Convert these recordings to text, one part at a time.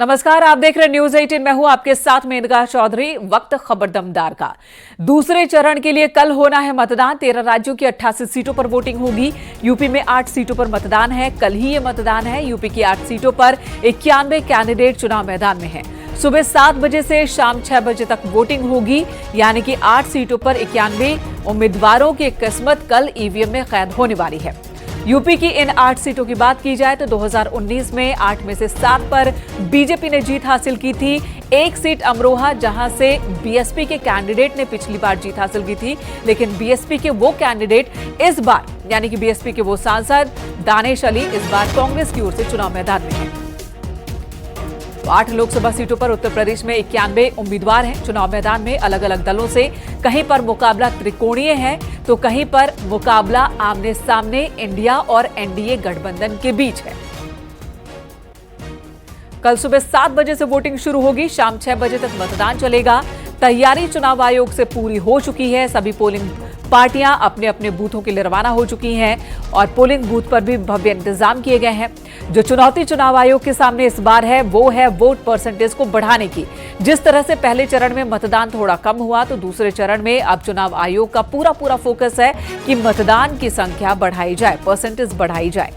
नमस्कार, आप देख रहे हैं न्यूज 18। मैं हूं आपके साथ मेनका चौधरी। वक्त खबर दमदार का। दूसरे चरण के लिए कल होना है मतदान। 13 राज्यों की 88 सीटों पर वोटिंग होगी। यूपी में 8 सीटों पर मतदान है। कल ही ये मतदान है। यूपी की 8 सीटों पर 91 कैंडिडेट चुनाव मैदान में हैं। सुबह 7 बजे से शाम 6 बजे तक वोटिंग होगी, यानी कि 8 सीटों पर 91 उम्मीदवारों की किस्मत कल ईवीएम में कैद होने वाली है। यूपी की इन 8 सीटों की बात की जाए तो 2019 में 8 में से 7 पर बीजेपी ने जीत हासिल की थी। एक सीट अमरोहा, जहां से बीएसपी के कैंडिडेट ने पिछली बार जीत हासिल की थी, लेकिन बीएसपी के वो कैंडिडेट इस बार, यानी कि बीएसपी के वो सांसद दानिश अली इस बार कांग्रेस की ओर से चुनाव मैदान में हैं। 8 लोकसभा सीटों पर उत्तर प्रदेश में 91 उम्मीदवार हैं चुनाव मैदान में, अलग अलग दलों से। कहीं पर मुकाबला त्रिकोणीय है तो कहीं पर मुकाबला आमने सामने इंडिया और एनडीए गठबंधन के बीच है। कल सुबह 7 बजे से वोटिंग शुरू होगी, शाम 6 बजे तक मतदान चलेगा। तैयारी चुनाव आयोग से पूरी हो चुकी है। सभी पोलिंग पार्टियां अपने अपने बूथों के लिए रवाना हो चुकी हैं और पोलिंग बूथ पर भी भव्य इंतजाम किए गए हैं। जो चुनौती चुनाव आयोग के सामने इस बार है वो है वोट परसेंटेज को बढ़ाने की। जिस तरह से पहले चरण में मतदान थोड़ा कम हुआ, तो दूसरे चरण में अब चुनाव आयोग का पूरा फोकस है कि मतदान की संख्या बढ़ाई जाए, परसेंटेज बढ़ाई जाए।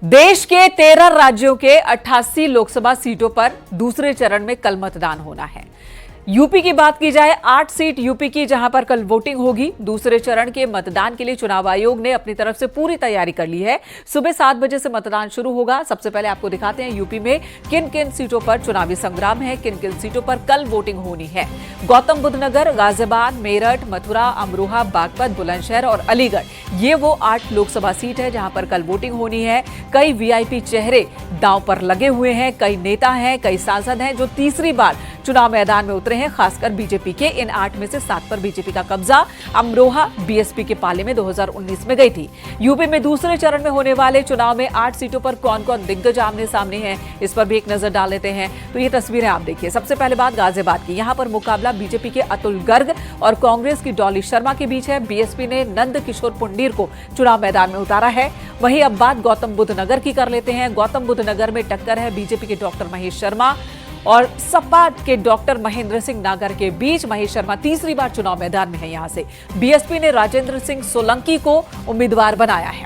देश के 13 राज्यों के 88 लोकसभा सीटों पर दूसरे चरण में कल मतदान होना है। यूपी की बात की जाए, 8 सीट यूपी की, जहां पर कल वोटिंग होगी। दूसरे चरण के मतदान के लिए चुनाव आयोग ने अपनी तरफ से पूरी तैयारी कर ली है। सुबह 7 बजे से मतदान शुरू होगा। सबसे पहले आपको दिखाते हैं यूपी में किन किन सीटों पर चुनावी संग्राम है, किन किन सीटों पर कल वोटिंग होनी है। गौतम बुद्ध नगर, गाजियाबाद, मेरठ, मथुरा, अमरोहा, बागपत, बुलंदशहर और अलीगढ़, ये वो 8 लोकसभा सीट है जहां पर कल वोटिंग होनी है। कई वीआईपी चेहरे दांव पर लगे हुए हैं, कई नेता हैं, कई सांसद हैं जो तीसरी बार चुनाव मैदान में उतरे हैं। खासकर बीजेपी के इन 8 में से 7 पर बीजेपी का कब्जा। अमरोहा बीएसपी के पाले में 2019 में गई थी। यूपी में दूसरे चरण में होने वाले चुनाव में 8 सीटों पर कौन कौन दिग्गज आमने सामने हैं, इस पर भी एक नजर डाल लेते हैं। तो ये तस्वीरें आप देखिए। सबसे पहले बात गाजियाबाद की। यहां पर मुकाबला बीजेपी के अतुल गर्ग और कांग्रेस की डॉली शर्मा के बीच है। बीएसपी ने नंद किशोर पुंडीर को चुनाव मैदान में उतारा है। वहीं अब बात गौतम बुद्ध नगर की कर लेते हैं। गौतम बुद्ध नगर में टक्कर है बीजेपी के डॉक्टर महेश शर्मा और सपा के डॉक्टर महेंद्र सिंह नागर के बीच। महेश शर्मा तीसरी बार चुनाव मैदान में है। यहां से बीएसपी ने राजेंद्र सिंह सोलंकी को उम्मीदवार बनाया है।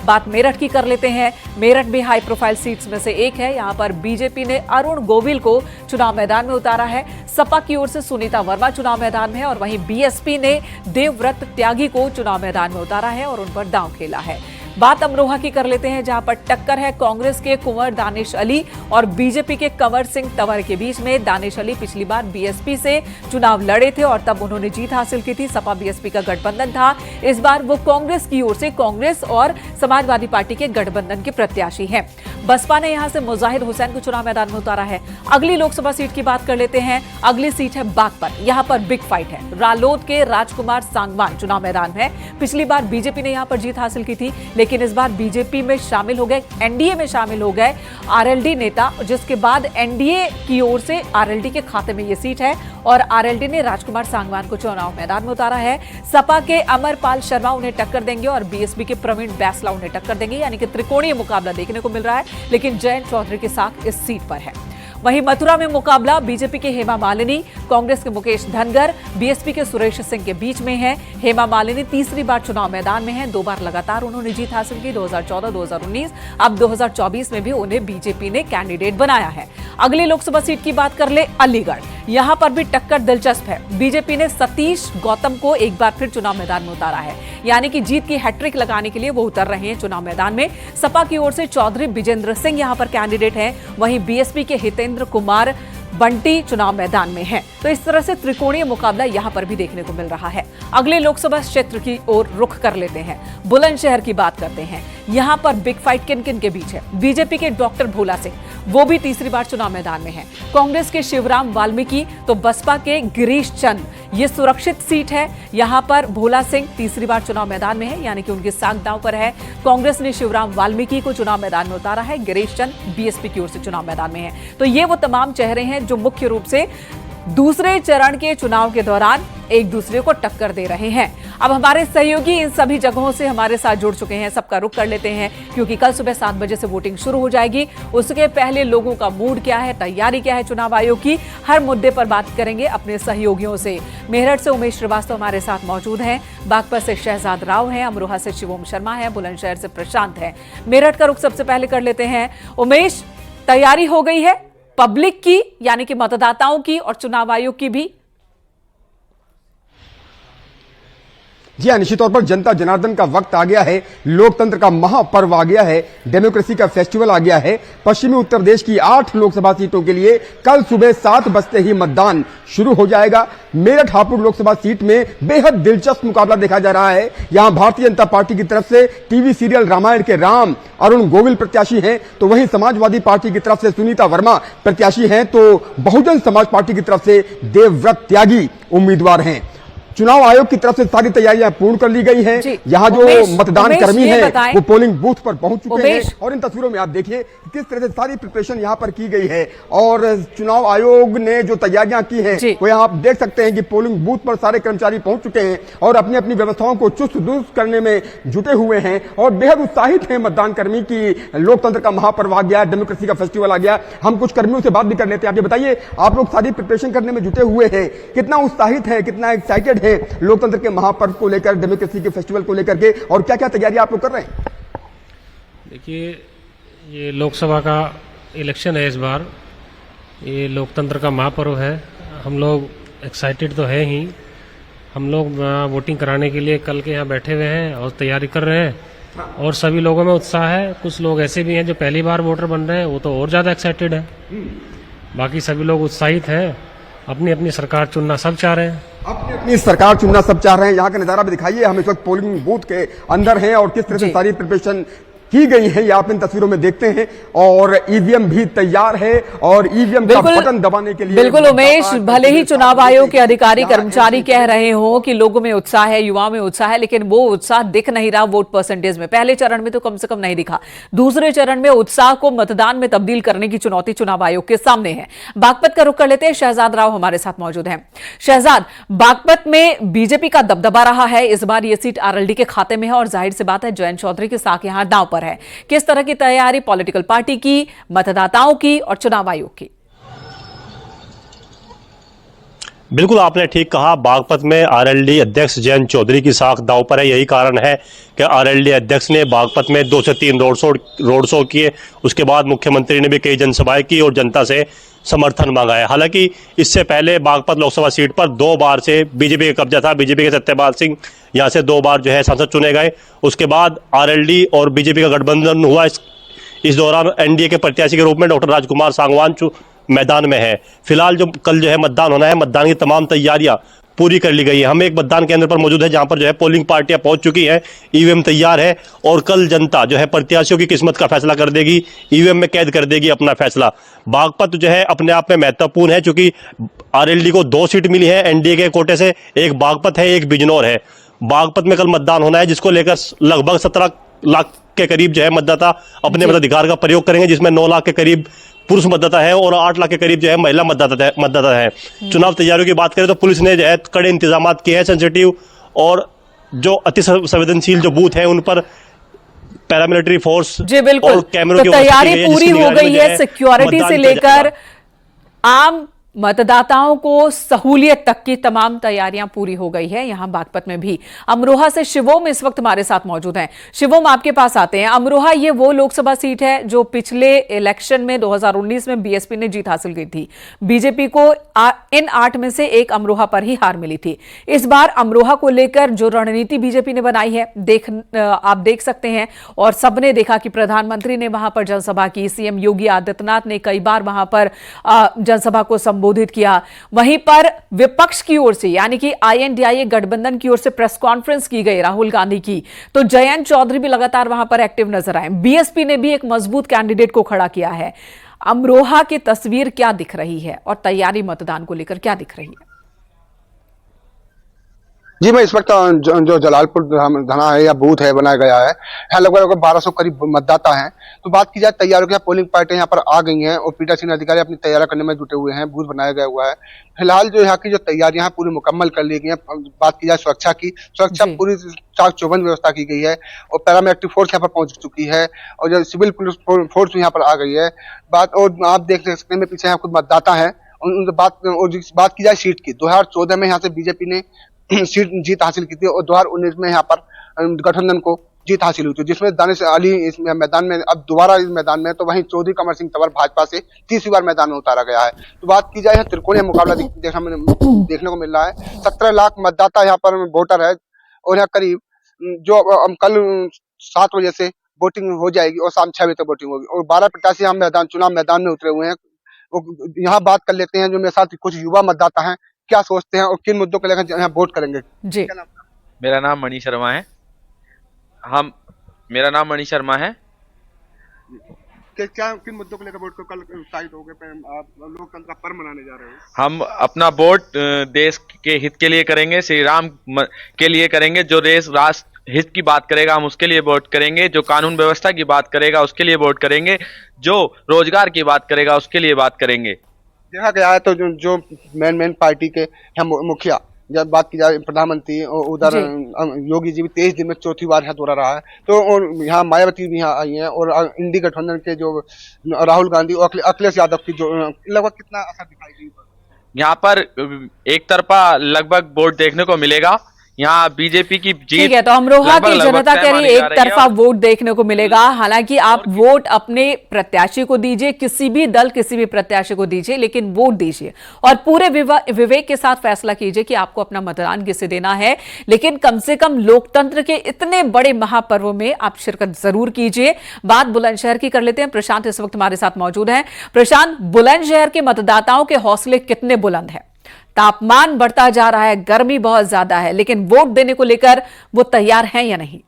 बात मेरठ की कर लेते हैं। मेरठ भी हाई प्रोफाइल सीट्स में से एक है। यहां पर बीजेपी ने अरुण गोविल को चुनाव मैदान में उतारा है। सपा की ओर से सुनीता वर्मा चुनाव मैदान में है और वहीं बीएसपी ने देवव्रत त्यागी को चुनाव मैदान में उतारा है और उन पर दांव खेला है। बात अमरोहा की कर लेते हैं, जहां पर टक्कर है कांग्रेस के कुंवर दानिश अली और बीजेपी के कंवर सिंह तंवर के बीच में। दानिश अली पिछली बार बीएसपी से चुनाव लड़े थे और तब उन्होंने जीत हासिल की थी। सपा बीएसपी का गठबंधन था। इस बार वो कांग्रेस की ओर से, कांग्रेस और समाजवादी पार्टी के गठबंधन के प्रत्याशी हैं। बसपा ने यहां से मुजाहिद हुसैन को चुनाव मैदान में उतारा है। अगली लोकसभा सीट की बात कर लेते हैं। अगली सीट है बागपत। यहां पर बिग फाइट है। रालोद के राजकुमार सांगवान चुनाव मैदान में है। पिछली बार बीजेपी ने यहां पर जीत हासिल की थी, लेकिन इस बार बीजेपी में शामिल हो गए, एनडीए में शामिल हो गए आरएलडी नेता, जिसके बाद एनडीए की ओर से आरएलडी के खाते में यह सीट है और आरएलडी ने राजकुमार सांगवान को चुनाव मैदान में उतारा है। सपा के अमरपाल शर्मा उन्हें टक्कर देंगे और बीएसपी के प्रवीण बैसला उन्हें टक्कर देंगे, यानी कि त्रिकोणीय मुकाबला देखने को मिल रहा है, लेकिन जयंत चौधरी के साथ इस सीट पर है। वहीं मथुरा में मुकाबला बीजेपी के हेमा मालिनी, कांग्रेस के मुकेश धनगर, बीएसपी के सुरेश सिंह के बीच में है। हेमा मालिनी तीसरी बार चुनाव मैदान में है। 2 बार लगातार उन्होंने जीत हासिल की, 2014, 2019। अब 2024 में भी उन्हें बीजेपी ने कैंडिडेट बनाया है। अगली लोकसभा सीट की बात कर ले, अलीगढ़। यहां पर भी टक्कर दिलचस्प है। बीजेपी ने सतीश गौतम को एक बार फिर चुनाव मैदान में उतारा है, यानी कि जीत की हैट्रिक लगाने के लिए वो उतर रहे हैं चुनाव मैदान में। सपा की ओर से चौधरी विजेंद्र सिंह यहां पर कैंडिडेट हैं। वहीं बीएसपी के हितेंद्र कुमार बंटी चुनाव मैदान में है। तो इस तरह से त्रिकोणीय मुकाबला यहां पर भी देखने को मिल रहा है। अगले लोकसभा क्षेत्र की ओर रुख कर लेते हैं। बुलंदशहर की बात करते हैं। यहां पर बिग फाइट किन किन के बीच है। बीजेपी के डॉक्टर भोला सिंह, वो भी तीसरी बार चुनाव मैदान में है। कांग्रेस के शिवराम वाल्मीकि तो बसपा के गिरीश चंद, ये सुरक्षित सीट है। यहां पर भोला सिंह तीसरी बार चुनाव मैदान में है, यानी कि उनकी साख दांव पर है। कांग्रेस ने शिवराम वाल्मीकि को चुनाव मैदान में उतारा है। गिरीश चंद बीएसपी की ओर से चुनाव मैदान में है। तो ये वो तमाम चेहरे हैं जो मुख्य रूप से दूसरे चरण के चुनाव के दौरान एक दूसरे को टक्कर दे रहे हैं। अब हमारे सहयोगी इन सभी जगहों से हमारे साथ जुड़ चुके हैं। सबका रुख कर लेते हैं क्योंकि कल सुबह 7 बजे से वोटिंग शुरू हो जाएगी। उसके पहले लोगों का मूड क्या है, तैयारी क्या है चुनाव आयोग की, हर मुद्दे पर बात करेंगे अपने सहयोगियों से। मेरठ से उमेश श्रीवास्तव हमारे साथ मौजूद हैं, बागपत से शहजाद राव हैं, अमरोहा से शिवोम शर्मा है, बुलंदशहर से प्रशांत है। मेरठ का रुख सबसे पहले कर लेते हैं। उमेश, तैयारी हो गई है पब्लिक की यानी कि मतदाताओं की और चुनाव आयोग की भी? जी हाँ, निश्चित तौर पर जनता जनार्दन का वक्त आ गया है, लोकतंत्र का महापर्व आ गया है, डेमोक्रेसी का फेस्टिवल आ गया है। पश्चिमी उत्तर प्रदेश की 8 लोकसभा सीटों के लिए कल सुबह 7 बजते ही मतदान शुरू हो जाएगा। मेरठ हापुड़ लोकसभा सीट में बेहद दिलचस्प मुकाबला देखा जा रहा है। यहां भारतीय जनता पार्टी की तरफ से टीवी सीरियल रामायण के राम अरुण गोविल प्रत्याशी हैं, तो वहीं समाजवादी पार्टी की तरफ से सुनीता वर्मा प्रत्याशी हैं, तो बहुजन समाज पार्टी की तरफ से देवव्रत त्यागी उम्मीदवार हैं। चुनाव आयोग की तरफ से सारी तैयारियां पूर्ण कर ली गई हैं। यहाँ जो मतदान कर्मी हैं वो पोलिंग बूथ पर पहुंच चुके हैं और इन तस्वीरों में आप देखिए किस तरह से सारी प्रिपरेशन यहाँ पर की गई है। और चुनाव आयोग ने जो तैयारियां की हैं वो यहाँ आप देख सकते हैं कि पोलिंग बूथ पर सारे कर्मचारी पहुंच चुके हैं और अपनी अपनी व्यवस्थाओं को चुस्त दुरुस्त करने में जुटे हुए हैं और बेहद उत्साहित है मतदान कर्मी की। लोकतंत्र का महापर्व आ गया, डेमोक्रेसी का फेस्टिवल आ गया। हम कुछ कर्मियों से बात भी कर लेते हैं। आप ये बताइए, आप लोग सारी प्रिपरेशन करने में जुटे हुए हैं, कितना उत्साहित है, कितना एक्साइटेड है लोकतंत्र के महापर्व को लेकर, डेमोक्रेसी के फेस्टिवल को लेकर के, और क्या क्या तैयारी आप लोग कर रहे हैं? देखिए, ये लोकसभा का इलेक्शन है, इस बार ये लोकतंत्र का महापर्व है। हम लोग एक्साइटेड तो है ही। हम लोग वोटिंग कराने के लिए कल के यहाँ बैठे हुए हैं और तैयारी कर रहे हैं और सभी लोगों में उत्साह है। कुछ लोग ऐसे भी हैं जो पहली बार वोटर बन रहे हैं, वो तो और ज़्यादा एक्साइटेड है। बाकी सभी लोग उत्साहित हैं, अपनी अपनी सरकार चुनना सब चाह रहे हैं। अपनी अपनी सरकार चुनना सब चाह रहे हैं। यहाँ का नजारा भी दिखाइए, हम इस वक्त पोलिंग बूथ के अंदर हैं और किस तरह से सारी प्रिपरेशन की गई है ये आप इन तस्वीरों में देखते हैं। और ईवीएम भी तैयार है और ईवीएम का बटन दबाने के लिए बिल्कुल उमेश, भले ही चुनाव आयोग के अधिकारी कर्मचारी कह रहे हो कि लोगों में उत्साह है, युवाओं में उत्साह है, लेकिन वो उत्साह दिख नहीं रहा वोट परसेंटेज में। पहले चरण में तो कम से कम नहीं दिखा, दूसरे चरण में उत्साह को मतदान में तब्दील करने की चुनौती चुनाव आयोग के सामने है। बागपत का रुख कर लेते हैं, शहजाद राव हमारे साथ मौजूद हैं। शहजाद, बागपत में बीजेपी का दबदबा रहा है, इस बार ये सीट आरएलडी के खाते में है और जाहिर सी बात है जयंत चौधरी की साख यहां दांव पर है। किस तरह की तैयारी पॉलिटिकल पार्टी की, मतदाताओं की और चुनाव आयोग की? बिल्कुल आपने ठीक कहा, बागपत में आरएलडी अध्यक्ष जयंत चौधरी की साख दांव पर है। यही कारण है कि आरएलडी अध्यक्ष ने बागपत में 2 से 3 रोड शो किए। उसके बाद मुख्यमंत्री ने भी कई जनसभाएं की और जनता से समर्थन मांगा है। हालांकि इससे पहले बागपत लोकसभा सीट पर 2 बार से बीजेपी का कब्जा था। बीजेपी के सत्यपाल सिंह यहाँ से 2 बार जो है सांसद चुने गए। उसके बाद आरएलडी और बीजेपी का गठबंधन हुआ। इस दौरान एनडीए के प्रत्याशी के रूप में डॉक्टर राजकुमार सांगवान मैदान में है। फिलहाल जो कल जो है मतदान होना है, मतदान की तमाम तैयारियां पूरी कर ली गई है। हम एक मतदान केंद्र पर मौजूद है जहां पर जो है पोलिंग पार्टियां पहुंच चुकी हैं, ईवीएम तैयार है और कल जनता जो है प्रत्याशियों की किस्मत का फैसला कर देगी, ईवीएम में कैद कर देगी अपना फैसला। बागपत जो है अपने आप में महत्वपूर्ण है क्योंकि आरएलडी को 2 सीट मिली है एनडीए के कोटे से, एक बागपत है, एक बिजनौर है। बागपत में कल मतदान होना है जिसको लेकर लगभग 17 लाख के करीब जो है मतदाता अपने मताधिकार का प्रयोग करेंगे, जिसमें 9 लाख के करीब पुरुष मतदाता है और 8 लाख के करीब जो है महिला मतदाता है। चुनाव तैयारियों की बात करें तो पुलिस ने जो है कड़े इंतजाम किए हैं, सेंसिटिव और जो अति संवेदनशील जो बूथ है उन पर पैरामिलिट्री फोर्स जी बिल्कुल और कैमरों की तैयारी पूरी हो गई है। सिक्योरिटी से लेकर आम मतदाताओं को सहूलियत तक की तमाम तैयारियां पूरी हो गई है। यहां बागपत में भी। अमरोहा से शिवोम इस वक्त हमारे साथ मौजूद हैं। शिवोम, आपके पास आते हैं। अमरोहा ये वो लोकसभा सीट है जो पिछले इलेक्शन में 2019 में बीएसपी ने जीत हासिल की थी। बीजेपी को इन 8 में से एक अमरोहा पर ही हार मिली थी। इस बार अमरोहा को लेकर जो रणनीति बीजेपी ने बनाई है आप देख सकते हैं और सबने देखा कि प्रधानमंत्री ने वहां पर जनसभा की, सीएम योगी आदित्यनाथ ने कई बार वहां पर जनसभा को संबोधित किया। वहीं पर विपक्ष की ओर से यानी कि आईएनडीआईए गठबंधन की ओर से प्रेस कॉन्फ्रेंस की गई राहुल गांधी की, तो जयंत चौधरी भी लगातार वहां पर एक्टिव नजर आए। बीएसपी ने भी एक मजबूत कैंडिडेट को खड़ा किया है। अमरोहा की तस्वीर क्या दिख रही है और तैयारी मतदान को लेकर क्या दिख रही है? जी मैं इस वक्त जो जलालपुर धना है या बूथ है बनाया गया है, यहाँ लगभग 1200 करीब मतदाता हैं। तो बात की जाए तैयारियों की, पोलिंग पार्टियां यहाँ पर आ गई हैं और पीठासीन अधिकारी अपनी तैयारी करने में जुटे हुए हैं। बूथ बनाया गया हुआ है। फिलहाल जो यहाँ की जो तैयारियां हैं पूरी मुकम्मल कर ली गई हैं। बात की जाए सुरक्षा की, सुरक्षा जी। पूरी चाक चौबंद व्यवस्था की गई है और पैरामिलिट्री फोर्स यहाँ पर पहुंच चुकी है और जो सिविल पुलिस फोर्स यहाँ पर आ गई है। बात और आप देख सकते हैं पीछे यहाँ कुछ मतदाता है। बात की जाए सीट की, 2014 में यहाँ से बीजेपी ने सीट जीत हासिल की थी और 2019 में यहाँ पर गठबंधन को जीत हासिल हुई थी, जिसमें दानिश अली इस मैदान में अब दोबारा इस मैदान में, तो वहीं चौधरी कमर सिंह तंवर भाजपा से तीसरी बार मैदान में उतारा गया है। तो बात की जाए त्रिकोणीय मुकाबला देखने को मिल रहा है। 17 लाख मतदाता यहाँ पर वोटर है और यहाँ करीब जो कल 7 बजे से वोटिंग हो जाएगी और शाम 6 बजे तक वोटिंग होगी और 12 प्रत्याशी हम चुनाव मैदान में उतरे हुए हैं। यहाँ बात कर लेते हैं जो मेरे साथ कुछ युवा मतदाता हैं, क्या सोचते हैं और किन मुद्दों को लेकर यहाँ वोट करेंगे। जी, मेरा नाम मणि शर्मा है। मेरा नाम मणि शर्मा है। क्या किन मुद्दों को लेकर वोट को कल उत्साहित हो गए, आप लोकतंत्र का पर्व मनाने जा रहे हो? हम अपना वोट देश के हित के लिए करेंगे, श्री राम के लिए करेंगे। जो देश राष्ट्र हित की बात करेगा हम उसके लिए वोट करेंगे, जो कानून व्यवस्था की बात करेगा उसके लिए वोट करेंगे, जो रोजगार की बात करेगा उसके लिए बात करेंगे। देखा गया है तो जो मेन पार्टी के हम मुखिया, जब बात की जाए प्रधानमंत्री उधर योगी जी भी 23 दिन में चौथी बार यहाँ दौरा रहा है, तो और यहाँ मायावती भी यहाँ आई हैं और इंडी गठबंधन के जो राहुल गांधी और अखिलेश यादव की जो लगभग कितना असर दिखाई दी? यहाँ पर एक तरफा लगभग वोट देखने को मिलेगा। यहाँ बीजेपी की जीत, ठीक है, तो अमरोहा की जनता कह रही है एक तरफा वोट देखने को मिलेगा। हालांकि आप वोट अपने प्रत्याशी को दीजिए, किसी भी दल किसी भी प्रत्याशी को दीजिए, लेकिन वोट दीजिए और पूरे विवेक के साथ फैसला कीजिए कि आपको अपना मतदान किसे देना है। लेकिन कम से कम लोकतंत्र के इतने बड़े महापर्व में आप शिरकत जरूर कीजिए। बात बुलंदशहर की कर लेते हैं। प्रशांत इस वक्त हमारे साथ मौजूद हैं। प्रशांत, बुलंदशहर के मतदाताओं के हौसले कितने बुलंद हैं? तापमान बढ़ता जा रहा है, गर्मी बहुत ज्यादा है, लेकिन वोट देने को लेकर वो तैयार हैं या नहीं?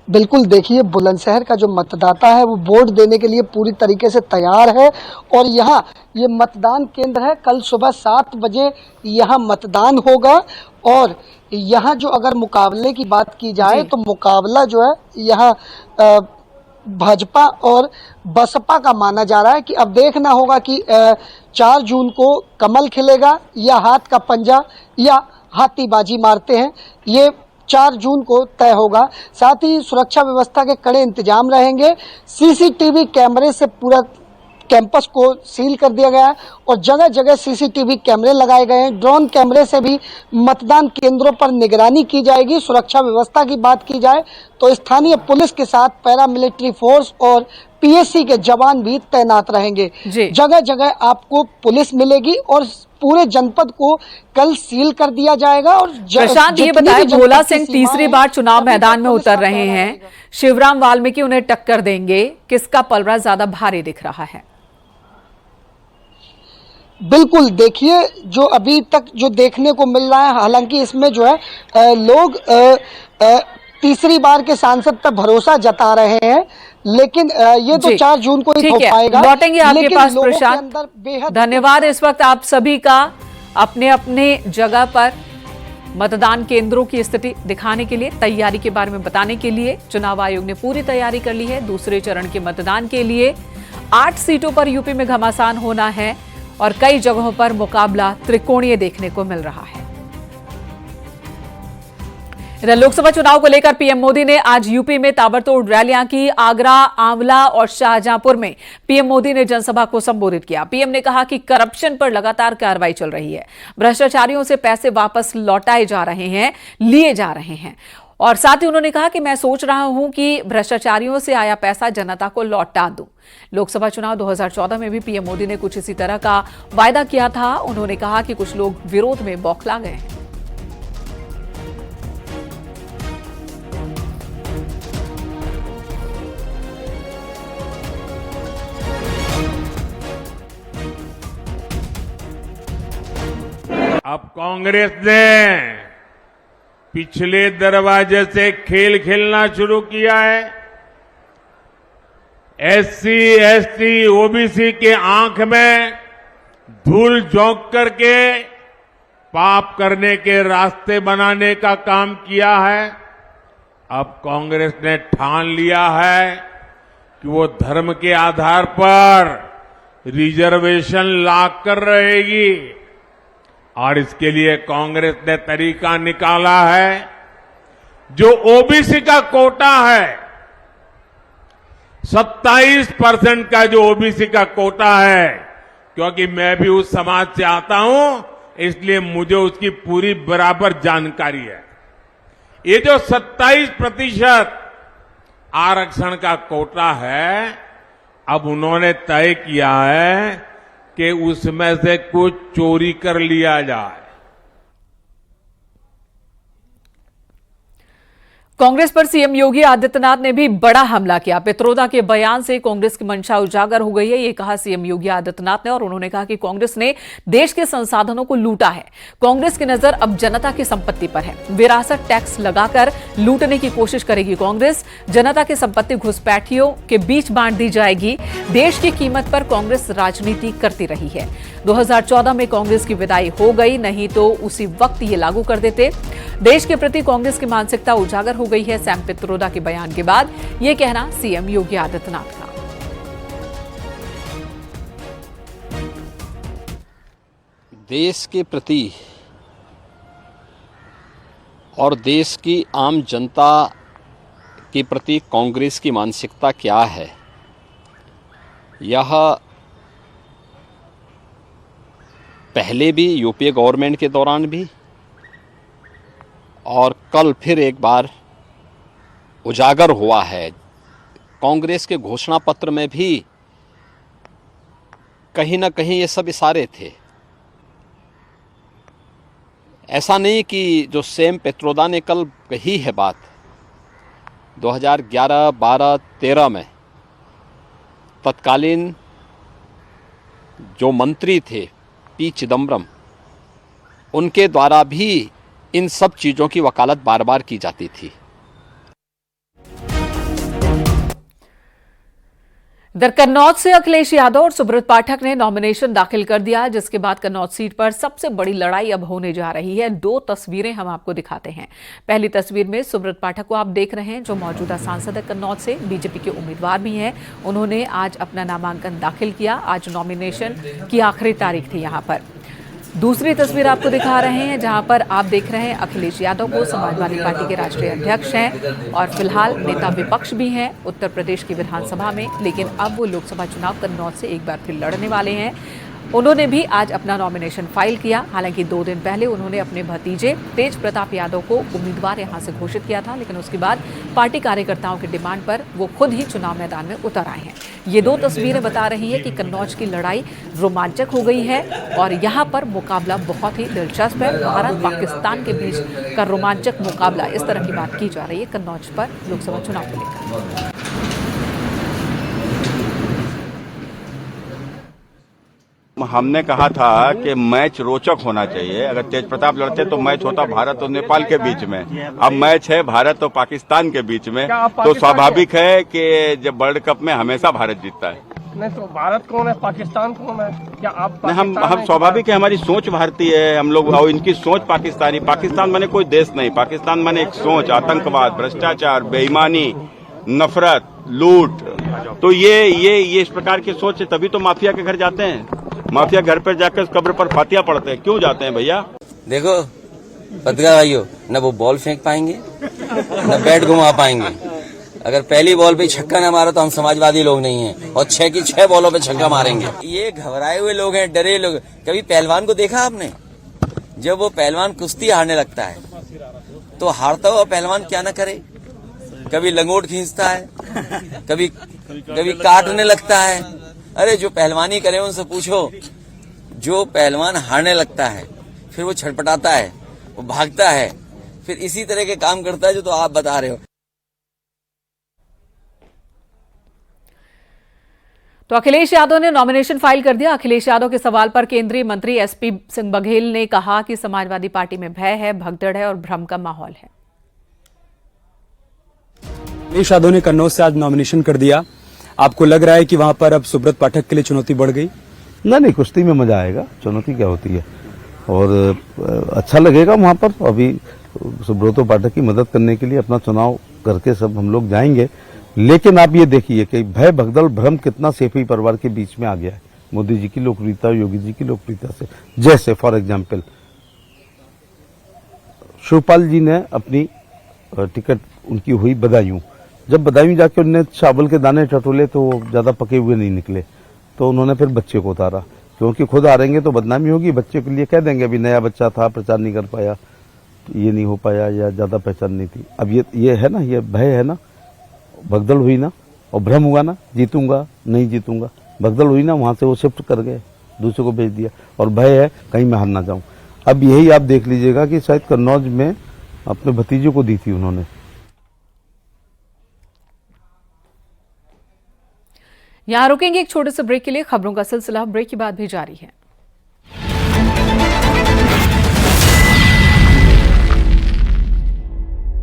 बिल्कुल, देखिए बुलंदशहर का जो मतदाता है वो वोट देने के लिए पूरी तरीके से तैयार है और यहाँ ये मतदान केंद्र है। कल सुबह 7 बजे यहाँ मतदान होगा और यहाँ जो अगर मुकाबले की बात की जाए तो मुकाबला जो है यहाँ भाजपा और बसपा का माना जा रहा है कि अब देखना होगा कि 4 जून को कमल खिलेगा या हाथ का पंजा या हाथीबाजी मारते हैं, ये 4 जून को तय होगा। साथ ही सुरक्षा व्यवस्था के कड़े इंतजाम रहेंगे। सीसीटीवी कैमरे से पूरा कैंपस को सील कर दिया गया है और जगह जगह सीसीटीवी कैमरे लगाए गए हैं। ड्रोन कैमरे से भी मतदान केंद्रों पर निगरानी की जाएगी। सुरक्षा व्यवस्था की बात की जाए तो स्थानीय पुलिस के साथ पैरामिलिट्री फोर्स और पीएससी के जवान भी तैनात रहेंगे। जगह जगह आपको पुलिस मिलेगी और पूरे जनपद को कल सील कर दिया जाएगा। और प्रशांत, ये बताएं, भोला सिंह तीसरी बार चुनाव मैदान में उतर रहे हैं, शिवराम वाल्मीकि उन्हें टक्कर देंगे, किसका पलड़ा ज्यादा भारी दिख रहा है? बिल्कुल, देखिए जो अभी तक जो देखने को मिल रहा है, हालांकि इसमें जो है लोग तीसरी बार के सांसद पर भरोसा जता रहे हैं, लेकिन ये तो 4 जून को ही हो पाएगा। लौटेंगे आपके पास प्रशांत, धन्यवाद इस वक्त आप सभी का अपने अपने जगह पर मतदान केंद्रों की स्थिति दिखाने के लिए, तैयारी के बारे में बताने के लिए। चुनाव आयोग ने पूरी तैयारी कर ली है दूसरे चरण के मतदान के लिए। 8 सीटों पर यूपी में घमासान होना है और कई जगहों पर मुकाबला त्रिकोणीय देखने को मिल रहा है। इधर लोकसभा चुनाव को लेकर पीएम मोदी ने आज यूपी में ताबड़तोड़ रैलियां की। आगरा, आंवला और शाहजहांपुर में पीएम मोदी ने जनसभा को संबोधित किया। पीएम ने कहा कि करप्शन पर लगातार कार्रवाई चल रही है, भ्रष्टाचारियों से पैसे वापस लौटाए जा रहे हैं, लिए जा रहे हैं। और साथ ही उन्होंने कहा कि मैं सोच रहा हूं कि भ्रष्टाचारियों से आया पैसा जनता को लौटा दूं। लोकसभा चुनाव 2014 में भी पीएम मोदी ने कुछ इसी तरह का वायदा किया था। उन्होंने कहा कि कुछ लोग विरोध में बौखला गए हैं। अब कांग्रेस ने पिछले दरवाजे से खेल खेलना शुरू किया है। एससी, एसटी, ओबीसी के आंख में धूल झोंक करके पाप करने के रास्ते बनाने का काम किया है। अब कांग्रेस ने ठान लिया है कि वो धर्म के आधार पर रिजर्वेशन लाकर रहेगी और इसके लिए कांग्रेस ने तरीका निकाला है। जो ओबीसी का कोटा है, 27% का जो ओबीसी का कोटा है, क्योंकि मैं भी उस समाज से आता हूं, इसलिए मुझे उसकी पूरी बराबर जानकारी है। ये जो 27% आरक्षण का कोटा है, अब उन्होंने तय किया है कि उसमें से कुछ चोरी कर लिया जाए। कांग्रेस पर सीएम योगी आदित्यनाथ ने भी बड़ा हमला किया। पित्रोदा के बयान से कांग्रेस की मंशा उजागर हो गई है, ये कहा सीएम योगी आदित्यनाथ ने। और उन्होंने कहा कि कांग्रेस ने देश के संसाधनों को लूटा है। कांग्रेस की नजर अब जनता की संपत्ति पर है। विरासत टैक्स लगाकर लूटने की कोशिश करेगी कांग्रेस। जनता की संपत्ति घुसपैठियों के बीच बांट दी जाएगी। देश की कीमत पर कांग्रेस राजनीति करती रही है। 2014 में कांग्रेस की विदाई हो गई, नहीं तो उसी वक्त ये लागू कर देते। देश के प्रति कांग्रेस की मानसिकता उजागर हो गई है। सैम पित्रोदा के बयान के बाद ये कहना सीएम योगी आदित्यनाथ का। देश के प्रति और देश की आम जनता के प्रति कांग्रेस की मानसिकता क्या है, यह पहले भी यूपीए गवर्नमेंट के दौरान भी और कल फिर एक बार उजागर हुआ है। कांग्रेस के घोषणा पत्र में भी कहीं ना कहीं ये सब इशारे थे। ऐसा नहीं कि जो सैम पित्रोदा ने कल कही है बात 2011, 12, 13 में तत्कालीन जो मंत्री थे पी चिदम्बरम, उनके द्वारा भी इन सब चीजों की वकालत बार बार की जाती थी। इधर कन्नौज से अखिलेश यादव और सुब्रत पाठक ने नॉमिनेशन दाखिल कर दिया, जिसके बाद कन्नौज सीट पर सबसे बड़ी लड़ाई अब होने जा रही है। 2 तस्वीरें हम आपको दिखाते हैं। पहली तस्वीर में सुब्रत पाठक को आप देख रहे हैं, जो मौजूदा सांसद है कन्नौज से, बीजेपी के उम्मीदवार भी हैं। उन्होंने आज अपना नामांकन दाखिल किया। आज नॉमिनेशन की आखिरी तारीख थी यहां पर। दूसरी तस्वीर आपको दिखा रहे हैं, जहां पर आप देख रहे हैं अखिलेश यादव को, समाजवादी पार्टी के राष्ट्रीय अध्यक्ष हैं और फिलहाल नेता विपक्ष भी हैं उत्तर प्रदेश की विधानसभा में। लेकिन अब वो लोकसभा चुनाव कन्नौज से एक बार फिर लड़ने वाले हैं। उन्होंने भी आज अपना नॉमिनेशन फाइल किया। हालांकि 2 दिन पहले उन्होंने अपने भतीजे तेज प्रताप यादव को उम्मीदवार यहां से घोषित किया था, लेकिन उसके बाद पार्टी कार्यकर्ताओं की डिमांड पर वो खुद ही चुनाव मैदान में उतर आए हैं। ये 2 तस्वीरें बता रही है कि कन्नौज की लड़ाई रोमांचक हो गई है और यहाँ पर मुकाबला बहुत ही दिलचस्प है। भारत पाकिस्तान के बीच का रोमांचक मुकाबला, इस तरह की बात की जा रही है कन्नौज पर लोकसभा चुनाव को लेकर। हमने कहा था कि मैच रोचक होना चाहिए। अगर तेज प्रताप लड़ते तो मैच होता भारत और नेपाल के बीच में। अब मैच है भारत और पाकिस्तान के बीच में, तो स्वाभाविक है कि जब वर्ल्ड कप में हमेशा भारत जीतता है। नहीं तो भारत कौन है, पाकिस्तान कौन है? क्या आप नहीं, हम स्वाभाविक है, हमारी सोच भारतीय है हम लोग, और इनकी सोच पाकिस्तानी। पाकिस्तान माने कोई देश नहीं, पाकिस्तान माने एक सोच, आतंकवाद, भ्रष्टाचार, बेईमानी, नफरत, लूट। तो ये इस प्रकार की सोच है, तभी तो माफिया के घर जाते हैं। माफिया घर पर जाकर कब्र पर फातिया पढ़ते हैं। क्यों जाते हैं भैया? देखो पत्रकार भाइयों, न वो बॉल फेंक पाएंगे न बैट घुमा पाएंगे। अगर पहली बॉल पे छक्का न मारा तो हम समाजवादी लोग नहीं हैं, और 6 की 6 बॉलों पे छक्का मारेंगे। ये घबराए हुए लोग हैं, डरे लोग। कभी पहलवान को देखा आपने? जब वो पहलवान कुश्ती हारने लगता है तो हारता हुआ पहलवान क्या न करे, कभी लंगोट खींचता है, कभी काटने लगता है। अरे जो पहलवानी करे उनसे पूछो। जो पहलवान हारने लगता है फिर वो छटपटाता है, वो भागता है, फिर इसी तरह के काम करता है जो तो आप बता रहे हो। तो अखिलेश यादव ने नॉमिनेशन फाइल कर दिया। अखिलेश यादव के सवाल पर केंद्रीय मंत्री एसपी सिंह बघेल ने कहा कि समाजवादी पार्टी में भय है, भगदड़ है और भ्रम का माहौल है। अखिलेश यादव ने कन्नौज से आज नॉमिनेशन कर दिया। आपको लग रहा है कि वहां पर अब सुब्रत पाठक के लिए चुनौती बढ़ गई? नहीं, कुश्ती में मजा आएगा, चुनौती क्या होती है। और अच्छा लगेगा वहाँ पर। अभी सुब्रतो पाठक की मदद करने के लिए अपना चुनाव करके सब हम लोग जाएंगे। लेकिन आप ये देखिए कि भय भगदड़ भ्रम कितना सेठी परिवार के बीच में आ गया है मोदी जी की लोकप्रियता, योगी जी की लोकप्रियता से। जैसे फॉर एग्जाम्पल शिवपाल जी ने अपनी टिकट उनकी हुई बदायूं, जब बदायूं जाके उन्होंने चावल के दाने टटोले तो वो ज्यादा पके हुए नहीं निकले, तो उन्होंने फिर बच्चे को उतारा, क्योंकि खुद हारेंगे तो बदनामी होगी। बच्चे के लिए कह देंगे अभी नया बच्चा था, प्रचार नहीं कर पाया, ये नहीं हो पाया या ज्यादा पहचान नहीं थी। अब ये है ना, ये भय है ना, भगदड़ हुई ना और भ्रम हुआ ना, जीतूंगा नहीं जीतूंगा, भगदड़ हुई ना, वहां से वो शिफ्ट कर गए, दूसरे को भेज दिया। और भय है कहीं मैं हार ना जाऊं। अब यही आप देख लीजिएगा कि शायद कन्नौज में अपने भतीजे को दी थी उन्होंने। यहां रुकेंगे एक छोटे से ब्रेक के लिए। खबरों का सिलसिला ब्रेक के बाद भी जारी है।